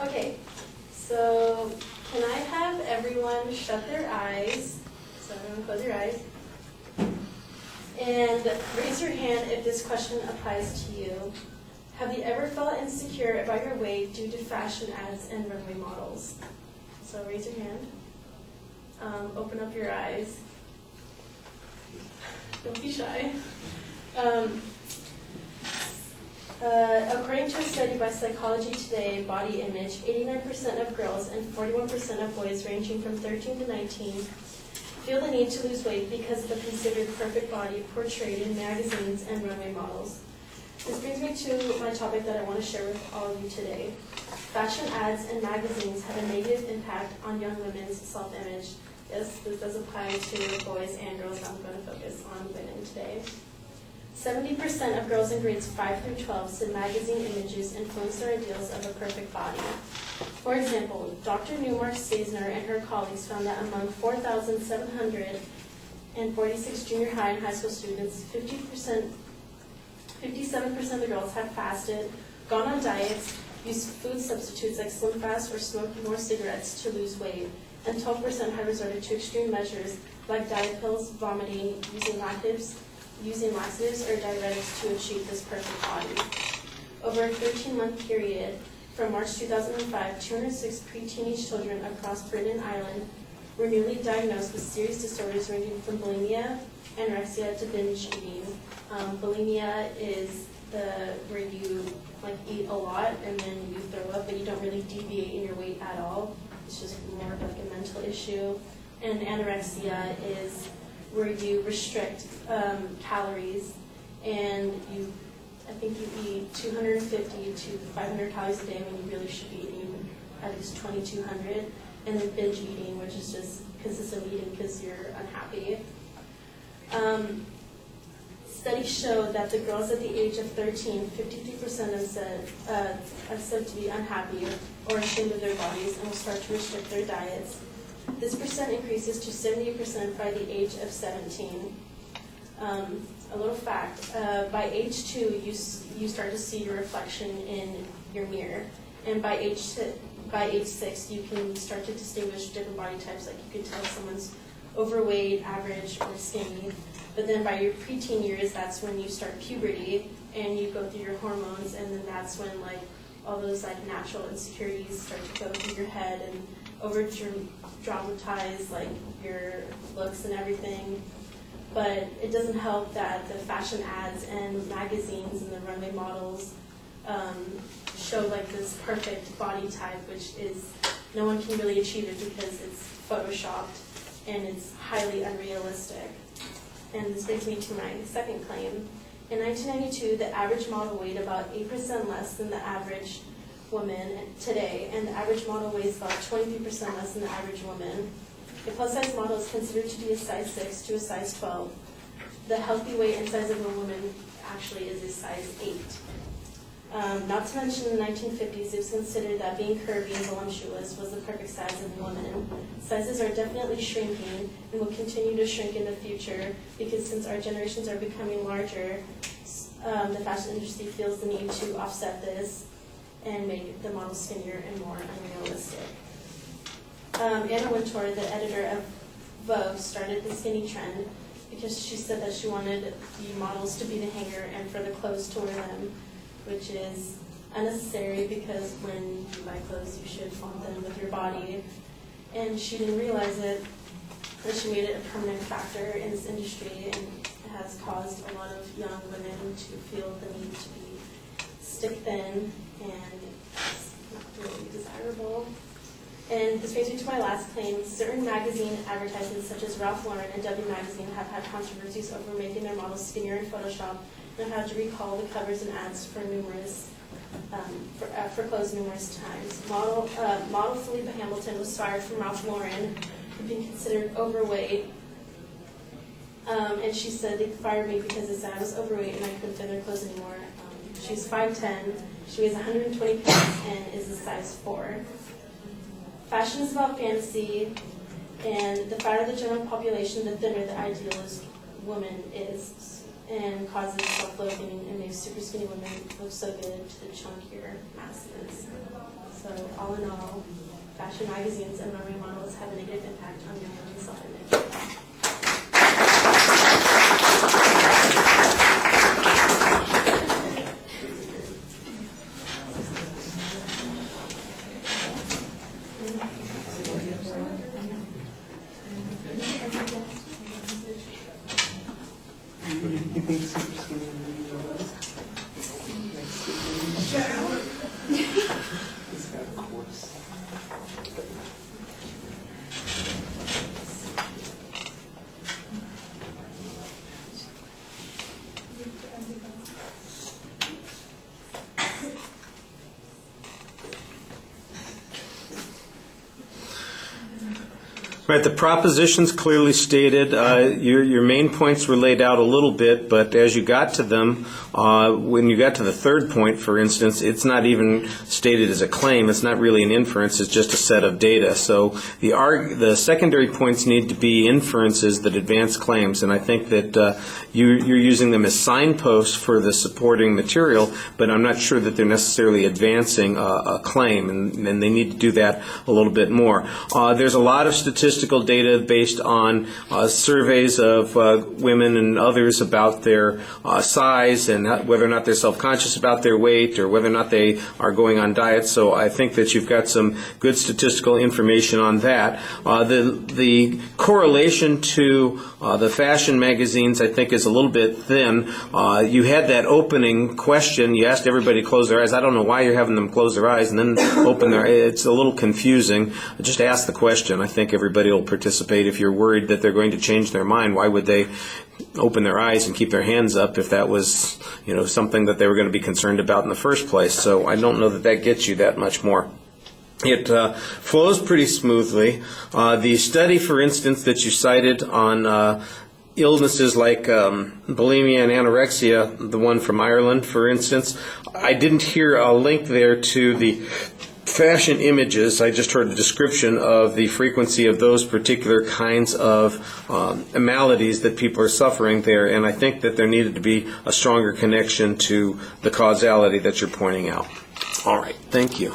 Okay, so can I have everyone shut their eyes? So everyone close your eyes. And raise your hand if this question applies to you. Have you ever felt insecure about your weight due to fashion ads and runway models? So raise your hand. Open up your eyes. Don't be shy. According to a study by Psychology Today, Body Image, 89% of girls and 41% of boys ranging from 13 to 19 feel the need to lose weight because of the considered perfect body portrayed in magazines and runway models. This brings me to my topic that I want to share with all of you today. Fashion ads and magazines have a negative impact on young women's self-image. Yes, this does apply to boys and girls. I'm going to focus on women today. 70% of girls in grades 5 through 12 said magazine images influence their ideals of a perfect body. For example, Dr. Newmark Sazner and her colleagues found that among 4,746 junior high and high school students, 57% of the girls have fasted, gone on diets, used food substitutes like Slim Fast, or smoked more cigarettes to lose weight, and 12% had resorted to extreme measures like diet pills, vomiting, using laxatives or diuretics to achieve this perfect body. Over a 13-month period, from March 2005, 206 pre-teenage children across Britain and Ireland were newly diagnosed with serious disorders ranging from bulimia, anorexia, to binge eating. Bulimia is where you eat a lot and then you throw up, but you don't really deviate in your weight at all. It's just more of a mental issue. And anorexia is where you restrict calories, and I think you eat 250 to 500 calories a day when you really should be eating at least 2,200. And then binge eating, which is just consistently eating because you're unhappy. Studies show that the girls at the age of 13, 53% have said to be unhappy or ashamed of their bodies and will start to restrict their diets. This percent increases to 78% by the age of 17. A little fact, by age 2, you start to see your reflection in your mirror. And by age 6, you can start to distinguish different body types. Like you can tell if someone's overweight, average, or skinny. But then by your preteen years, that's when you start puberty and you go through your hormones, and then that's when all those natural insecurities start to go through your head and dramatize your looks and everything. But it doesn't help that the fashion ads and magazines and the runway models show this perfect body type, which is no one can really achieve it because it's photoshopped and it's highly unrealistic. And this brings me to my second claim. In 1992, the average model weighed about 8% less than the average woman today, and the average model weighs about 23% less than the average woman. A plus-size model is considered to be a size 6 to a size 12. The healthy weight and size of a woman actually is a size 8. Not to mention, in the 1950s, it was considered that being curvy and voluptuous was the perfect size of a woman. Sizes are definitely shrinking and will continue to shrink in the future because since our generations are becoming larger, the fashion industry feels the need to offset this and make the model skinnier and more unrealistic. Anna Wintour, the editor of Vogue, started the skinny trend because she said that she wanted the models to be the hanger and for the clothes to wear them, which is unnecessary because when you buy clothes, you should flaunt them with your body. And she didn't realize it, that she made it a permanent factor in this industry, and it has caused a lot of young women to feel the need to be stick thin, and it's not really desirable. And this brings me to my last claim. Certain magazine advertisements, such as Ralph Lauren and W Magazine, have had controversies over making their models skinnier in Photoshop and have had to recall the covers and ads for clothes numerous times. Model Philippa Hamilton was fired from Ralph Lauren for being considered overweight, and she said they fired me because they said I was overweight and I couldn't fit their clothes anymore. She's 5'10", she weighs 120 pounds, and is a size 4. Fashion is about fantasy, and the fatter the general population, the thinner the idealist woman is, and causes self-loathing and makes super skinny women look so good to the chunkier masses. So So all in all, fashion magazines and runway models have a negative impact on young women's self-image. Right, the propositions clearly stated. Your main points were laid out a little bit, but as you got to them, when you got to the third point, for instance, it's not even stated as a claim. It's not really an inference. It's just a set of data. So the secondary points need to be inferences that advance claims, and I think that you're using them as signposts for the supporting material, but I'm not sure that they're necessarily advancing a claim, and they need to do that a little bit more. There's a lot of statistical data based on surveys of women and others about their size and whether or not they're self-conscious about their weight or whether or not they are going on diets. So I think that you've got some good statistical information on that. The correlation to the fashion magazines, I think, is a little bit thin. You had that opening question. You asked everybody to close their eyes. I don't know why you're having them close their eyes and then open their eyes. It's a little confusing. Just ask the question. I think everybody will participate. If you're worried that they're going to change their mind, why would they open their eyes and keep their hands up if that was, something that they were going to be concerned about in the first place? So I don't know that that gets you that much more. It flows pretty smoothly. The study, for instance, that you cited on illnesses like bulimia and anorexia, the one from Ireland, for instance, I didn't hear a link there to the fashion images. I just heard a description of the frequency of those particular kinds of maladies that people are suffering there, and I think that there needed to be a stronger connection to the causality that you're pointing out. All right, thank you.